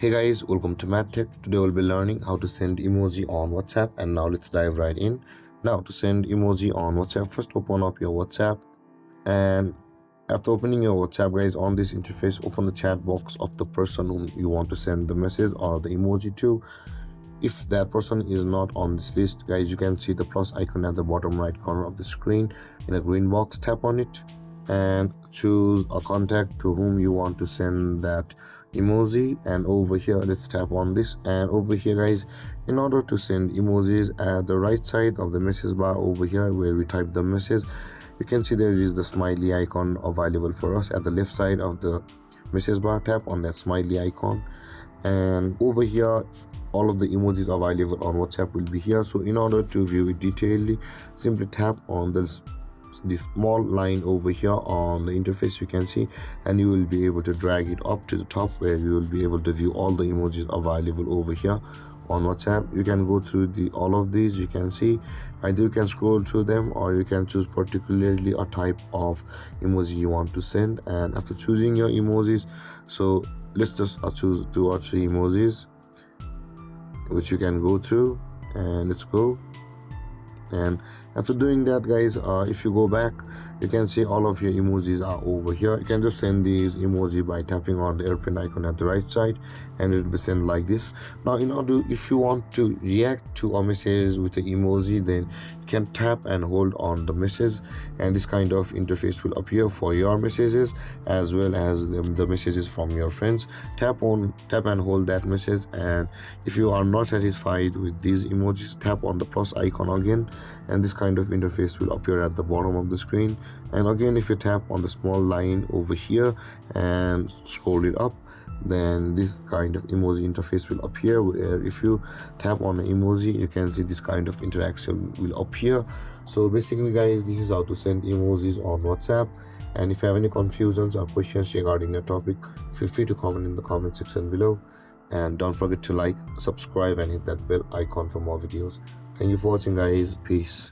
Hey guys, welcome to MathTech. Today we'll be learning how to send emoji on WhatsApp, and now let's dive right in. Now to send emoji on WhatsApp, first open up your WhatsApp, and after opening your WhatsApp, guys, on this interface, open the chat box of the person whom you want to send the message or the emoji to. If that person is not on this list, guys, you can see the plus icon at the bottom right corner of the screen in a green box. Tap on it and choose a contact to whom you want to send that emoji, and over here let's tap on this. And over here, guys, in order to send emojis, at the right side of the message bar over here where we type the message, you can see there is the smiley icon available for us. At the left side of the message bar, tap on that smiley icon, and over here all of the emojis available on WhatsApp will be here. So in order to view it detailedly, simply tap on this small line over here on the interface, you can see, and you will be able to drag it up to the top where you will be able to view all the emojis available over here on WhatsApp. You can go through all of these. You can see either you can scroll through them, or you can choose particularly a type of emoji you want to send. And after choosing your emojis, so let's just choose 2 or 3 emojis which you can go through, and let's go. And after doing that, guys, if you go back, you can see all of your emojis are over here. You can just send these emoji by tapping on the airplane icon at the right side, and it will be sent like this. Now in order, if you want to react to a message with the emoji, then you can tap and hold on the message, and this kind of interface will appear for your messages as well as the messages from your friends. Tap and hold that message, and if you are not satisfied with these emojis, tap on the plus icon again, and this kind of interface will appear at the bottom of the screen. And again, if you tap on the small line over here and scroll it up, then this kind of emoji interface will appear, where if you tap on the emoji, you can see this kind of interaction will appear. So basically, guys, this is how to send emojis on WhatsApp. And if you have any confusions or questions regarding the topic, feel free to comment in the comment section below. And don't forget to like, subscribe, and hit that bell icon for more videos. Thank you for watching, guys. Peace.